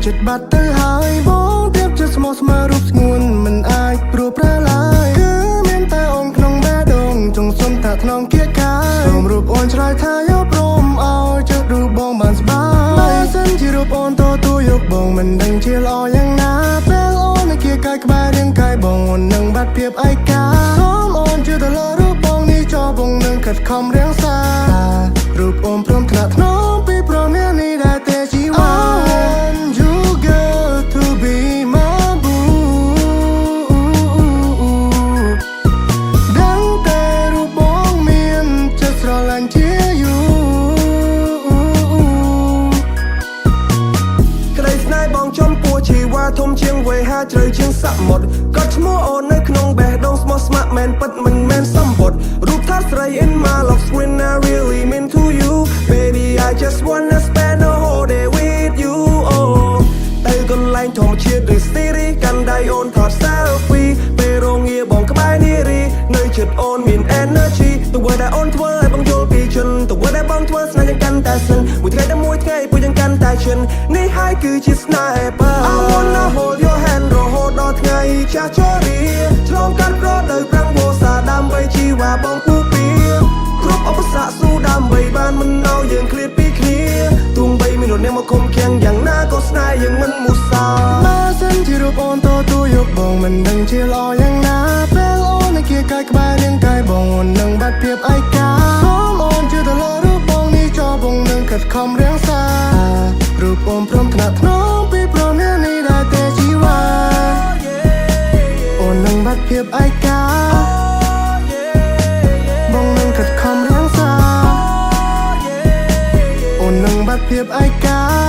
ចិត្តបាត់ទៅហើយបងប្រៀបជាស្មោះស្ម័គ្ររូបស្ងួនមិនអាចព្រួប្រឡាយគឺមានតែអូនក្នុងបេះដូងចង់សុំតាថ្នមគៀកកាយសូមរូបអូនឆ្លើយថាយកព្រមឲ្យចិត្តរូបបងបានស្បាយបើសិនជារូបអូនទទួលយកបងមិនដឹងជាល្អយ៉ាងណាពេលអូននៅគៀកកាយក្បែររាងកាយបងអូននឹងបាត់ភាពឯកាសូមអូនជឿទៅលើរូបបងនេះចោះបងនឹងខិតខំរៀងសារូបអូនព្រមថ្នាក់ថ្នមពីព្រមមាននេះដែរទេជីវ៉ាធំជាងវ័យហាជ្រៅជាងសមុទ្រក៏ឈ្មោះអូននៅក្នុងបេះដូងស្មោះស្ម័គ្រមែនពិតមិនមែនសម្បុត្ររូបថតស្រី in my love when I really mean to you baby I just wanna spend a whole day with you oh ទៅកន្លែងធម្មជាតិឬ city កាន់ដៃអូនថត selfie ពេលរងាបងក្បែរនារីនៅជិតអូនមាន energy ទង្វើដែលអូនធ្វើឲ្យបងយល់ពីជនទង្វើដែលបងធ្វើស្នេហ៍យ៉ាងកាន់តែសិនមួយថ្ងៃដល់មួយថ្ងៃពួកយ៉ាងកាន់តែឈិននេះហើយគឺជាស្នេហ៍បើ I wanna hold your hand រហូតដល់ថ្ងៃចាស់ជរាឆ្លងកាត់ប្រដៅប្រាំងវោសាដើម្បីជីវ៉ាបងពូពៀគ្រប់ឧបសគ្គស៊ូដើម្បីបានមិនឲ្យយើងឃ្លាតពីគ្នាទោះបីមាននរណាមកឃុំឃាំងយ៉ាងណាក៏ស្នេហ៍យើងមិនមូសាបើសិនជារូបអូនទទួលយកបងមិនដឹងជាល្អយ៉ាងណាពេលអូននៅគៀកកាយក្បែររាងកាយបងអូននឹងបាត់ភាពឯកាសូមអូនជឿទៅលើរូបបងនេះចោះបងនឹងខិតខំរៀងសារូបអូនព្រមថ្នាក់ថ្នមពីព្រមមាននេះដែរទេជីវ៉ាអូននឹងបាត់ភាពឯកាបងនឹងខិតខំរៀងសាអូននឹងបាត់ភាពឯកា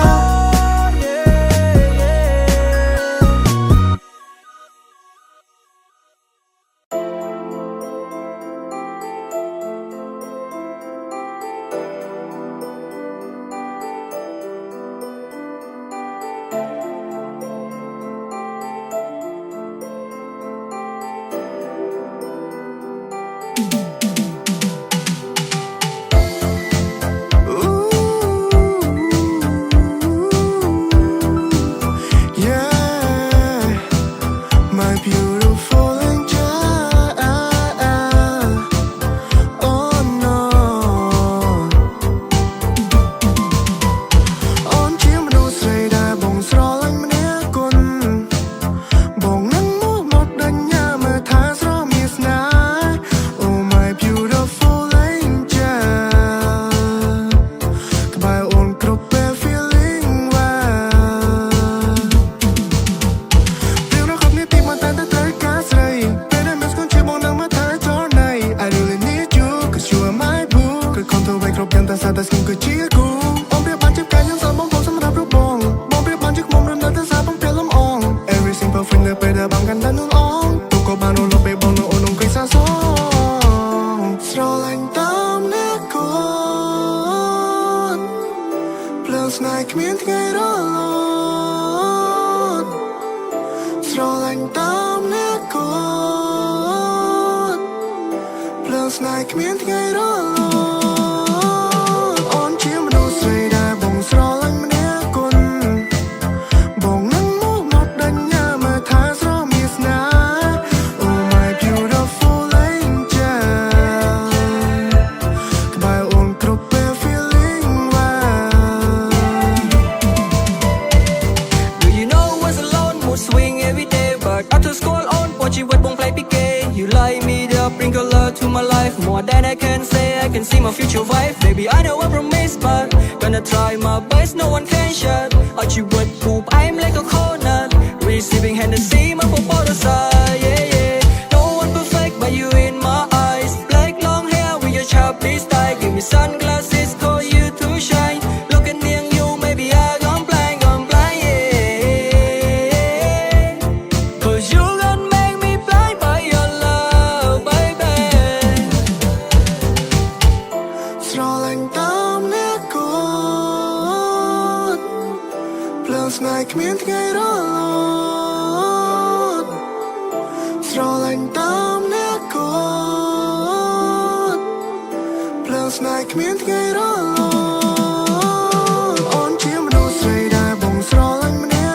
អូនជាមនុស្សស្រីដែលបងស្រឡាញ់ម្នាក់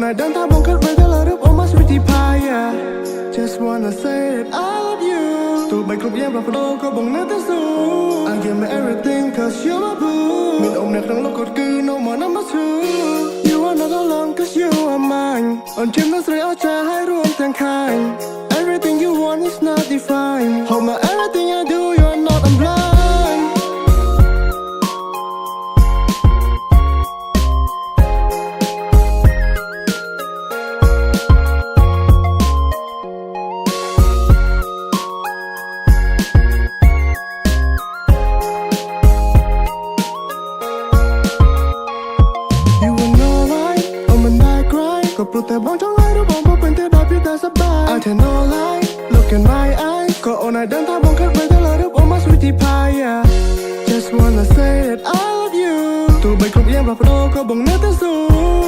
I done that won't cut right a lot of almost pretty pie yeah. Just wanna say that I love you ตัวใบกรุบแย้มปลาพโดก็บ่งน่าตั้งสูง I give me everything cause you're my boo มีอมในครั้งโลกกดกือ no more number two You are not alone cause you are mine อ่อนเจ็บนั้นใส่เอาใจให้รวมทั้งคัน Everything you want is not defined Hold my everything I do you're not I'm blind You will know right เอามันได้ใกล้ก็ปลุกแต่บางจังไรรู้บอกว่าเป็นแต่ได้เพียงแต่สบาย I tell no lie Look in my eyes ก็โอนายเดินทางบนคัดไปแต่ละรูปออกมาสวิตที่พาย Just wanna say that I love you ตัวใบกรุบแย้มปลาพโดก็บ่งน่าตั้งสู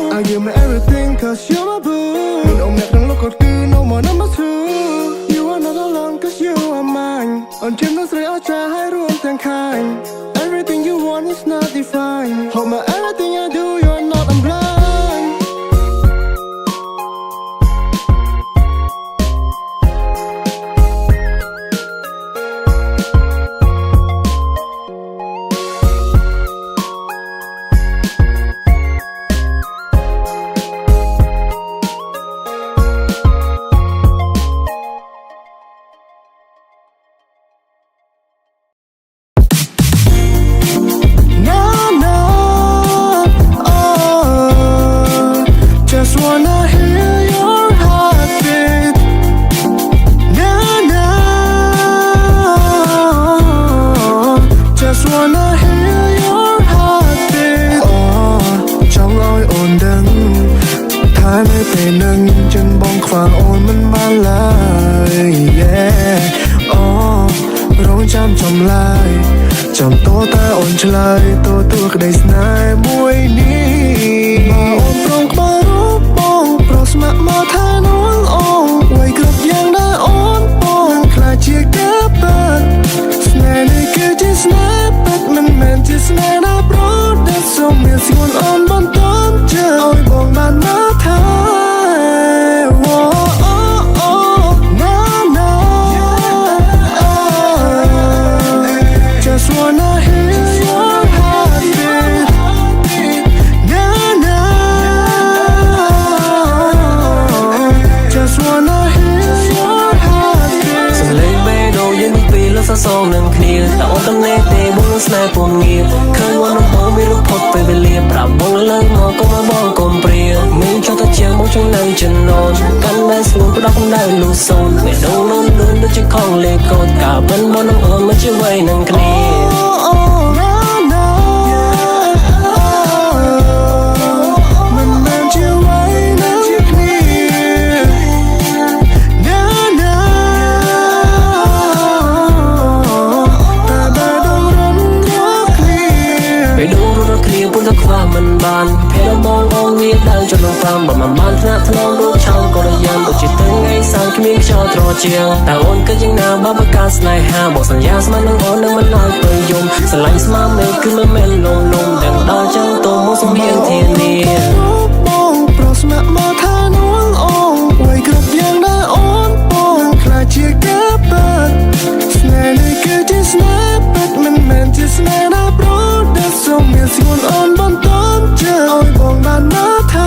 ง I give me everything cause you're my boo มีอมในครั้งโลกกดกือ no more number two You are not alone cause you are mine อ่อนเจ็บนั้นใส่เอาใจให้รวมทั้งคัน Everything you want is not defined Hold my everything I do you're not I'm blind Just wanna hear your heartbeat Just wanna hear your heartbeat จ้องอ้อยโอนดังท้ายไม่ไปนั่งจนบองขวางโอนมันมาเลย Yeah ร้องจำจำลายจำโตตาอ่อนเฉลยตัวก็ได้สนายมวยนี้มาอ่อนตรงมารูปปองโปรดสมัครมาท่านวงองไว้กลับยังได้อ่อนปองคลายเชียร์กับเปิดสนายในคือที่สนายปัดมันแมนที่สนายนับรถเด็ดส่งเมียสิวนอ่อนบนต้นเจออ้อยบอกมันมาทายJust wanna hear your heartbeat Just wanna hear your heartbeat สเลงเบโดยังมีปีแล้วซะสองหนึ่งเคลียร์แต่โอนตั้งเนตเตะบุ้งสแนปปุ่มเงียบเคยวันน้ำหอมไม่รู้พบไปเรียบปรับบงแล้วมองก็มาบองกลมเปรียมีชอบตะเชียงมองช่วงนั้นจะนอนกันแม่สวนก็รักคงได้ลูกโซนไม่โดนล้นล้นด้วยจะคล้องเล็กกอดกาบันบนน้ำหอมมาช่วยไว้นั่งเคลียร์มันบานเพลมององเวียดดังจนลงฟังบอกมันบานธนาถนอมรูปช่างก็ระยำบอกจิตเต้นไงสร้างขี้มีชอตรอเจียงแต่โอนก็ยังนาบ้าประกาศนายหาบอกสัญญาสมันนั่งโอนนั่งมันลอยเปยยมสลายสมาเมย์ขึ้นมาเมนลงดังดาวจังโตมองสมเพียงเทียนเนียมองโปรดสมัครมาท่านวงองไว้กลับยังได้อ่อนปองคลายเชียร์กับเปิดสแนในคือที่สแนปัดมันแมนที่สแนนับรถเด็ดส่งเมียสิวนอ่อนบนต้นเจออ้อยบอกมันมาทาย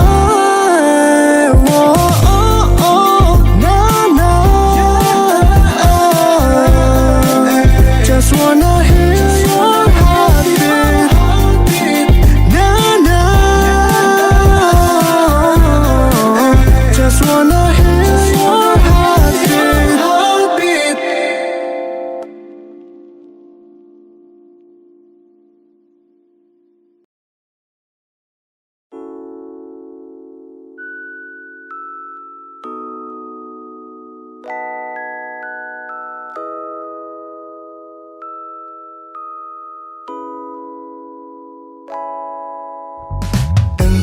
Just wanna hear your heartbeat Just wanna hear your heartbeat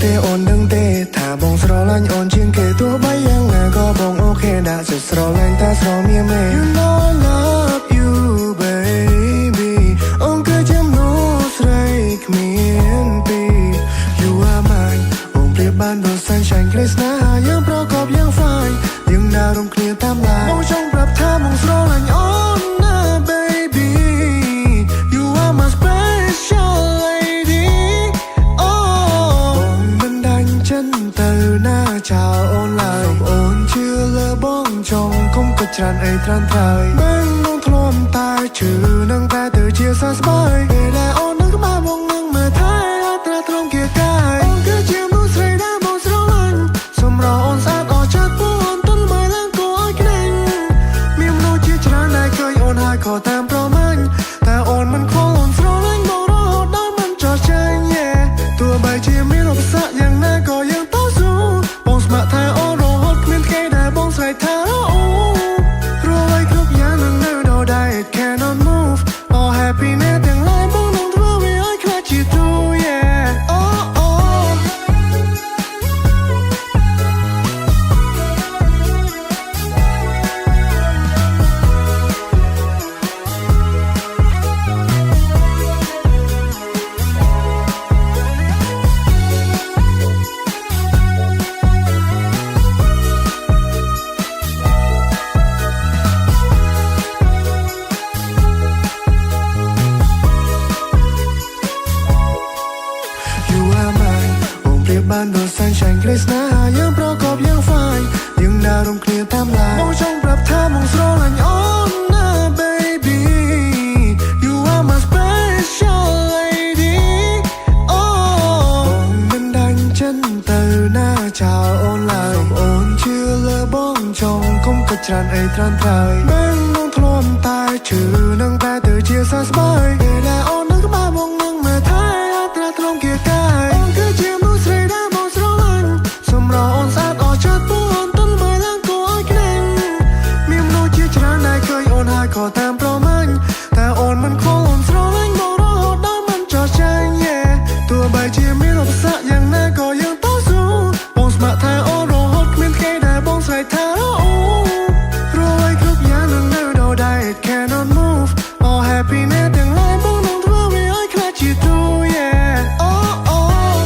Tê ôn đừng tê thả bông sro lanh ôn chiên kề tua bay yang ngà có bông ok đã giật sro lanh ta sro mía mê You know I love you baby ông cứ chém nốt rake miên pi You are mine ôm plea ban đồ sunshine grace na គុំក៏ច្រើនអីត្រានត្រើយមិនមកធ្លាប់តែជឿនឹងតែទៅជាសះស្បើយពេលដែលអូននឹងក្បែរមកនឹងមើលថែអត់ត្រាត្រង់គៀកាយអូនគឺជាមនុស្សស្រីដែលមកស្រឡាញ់សម្រាប់អូនស្អាតអស់ចិត្តពួកអូនទន់មើលឡើងក៏ឲ្យក្នេញមានមនុស្សជាច្រើនដែលឃើញអូនហើយខកតាមប្រមាញ់តែអូនមិនខ្វល់អូនស្រឡាញ់មករហូតដល់មិនចោះចាញ់ទោះបីជាមានឧបសគ្គយ៉ាងណាក៏យើងតស៊ូបងស្ម័គ្រថាអូនរហូតគ្មានថ្ងៃដែលបងស្រែកថាអូព្រោះឲ្យគ្រប់យ៉ាងនឹងនៅដល់ដែរ It cannot move All happiness ទាំងឡាយបងនឹងធ្វើវាឲ្យខ្លាចជា true yeah oh ohបានដូច sunshine ក្ដីស្នេហាយើងប្រកបយ៉ាង fine យើងដើររំគ្នាតាមឡានបងចង់ប្រាប់ថាបងស្រឡាញ់អូនណា baby you are my special lady oh បងមិនដាច់ចិត្តទៅណាចោលអូនឡើយសូមអូនជឿលើបងចង់គុំក៏ច្រើនអីត្រានត្រើយមិនមកធ្លាប់តែជឿនឹងតែទៅជាសះស្បើយពេលដែលអូននឹងក្បែរបងនឹងមើលថែអត់ត្រាត្រង់គៀកាយអូនគឺជាមនុស្សស្រីដែលបងស្រឡាញ់សម្រាប់អូនស្អាតអស់ចិត្តពួកអូនទន់មើលឡើងក៏ឲ្យក្នេញមានមនុស្សជាច្រើនដែលឃើញអូនហើយខកតាមប្រមាញ់តែអូនមិនខ្វល់អូនស្រឡាញ់មករហូតដល់មិនចោះចាញ់ទោះបីជាមានឧបសគ្គយ៉ាងណាក៏យើងតស៊ូបងស្ម័គ្រថាអូនរហូតគ្មានថ្ងៃដែលបងស្រែកថាអូព្រោះឲ្យគ្រប់យ៉ាងនឹងនៅដល់ដែរ It cannot move All happiness ទាំងឡាយបងនឹងធ្វើវាឲ្យខ្លាចជា true yeah oh oh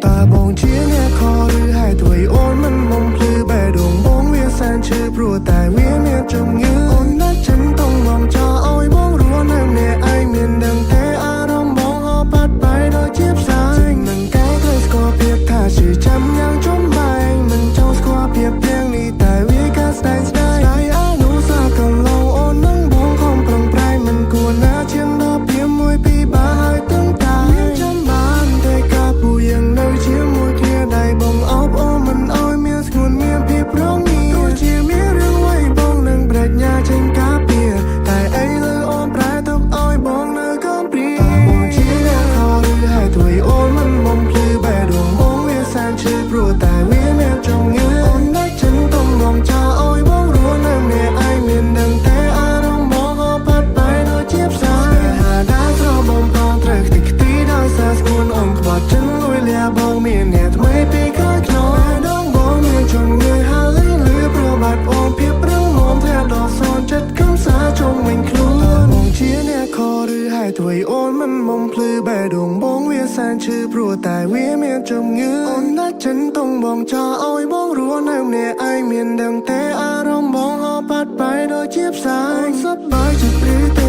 តើបងជាអ្នកខឬហើយទួយអូនមិនមុំភ្លឺបេះដូងបងវាសែនឈឺព្រោះតែវាមានជំងឺអូនណាស់ចិនต้องមองចោលឲ្យបងរស់នៅម្នាក់ឯងមានដឹងតែអារម្មណ៍បងអបបាត់បាយដូចជាផ្សាយនឹងកែត្រូវស្គាល់ភាពថាជឿចាំយ៉ាងចំបែងមិនចង់ស្គាល់ភាពទាំងនេះតែវាកាស្ដែងស្ដាយអនុសាកន្លងអូននឹងបងខំប្រឹងប្រែងមិនគួរណាឈានដល់ពីមួយពីបាហើយទឹងតាមានចាំបានតែកាពូយ៉ាងនៅជាមួយគ្នាដៃបងអបអូនមិនអោយមានស្ងួនមានភាពរងងារទោះជាមានរឿងអ្វីបងនឹងប្រាជ្ញាចេញការពារតែអីលើអូនប្រែទុកឲ្យបងនៅកំព្រាតើបងជាអ្នកខឬហើយទួយអូនមិនមុំភ្លឺបេះដូងបងវាសែនឈឺព្រោះតែវាមានជំងឺអូនណាស់ចិនต้องមองចោលឲ្យបងរស់នៅម្នាក់ឯងមានដឹងតែអារម្មណ៍បងអបបាត់បាយដូចជាផ្សាយហាដាស្របងផងត្រូវខ្ទេចខ្ទីដោយសារស្គួនអូនក្បត់ចិនលួយលាបងមានអ្នកថ្មីពីក្រោយខ្នងដងបងមានជំងឺហើយលឺប្របាត់អូនភាពរឹងមាំធ្លាក់ដល់សនចិត្តកំសាជុំវិញខ្លួនបងជាអ្នកខឬហើយទួយអូនមិនមុំភ្លឺបេះដូងបងវាសែនឈឺព្រោះតែវាមានជំងឺអូនណាស់ចិនต้องបងចោលឲ្យបងរស់នៅម្នាក់ឯងមានដឹងតែអារម្មណ៍បងអបបាត់បាយដូចជាផ្សាយសប្បាយចិត្តឬ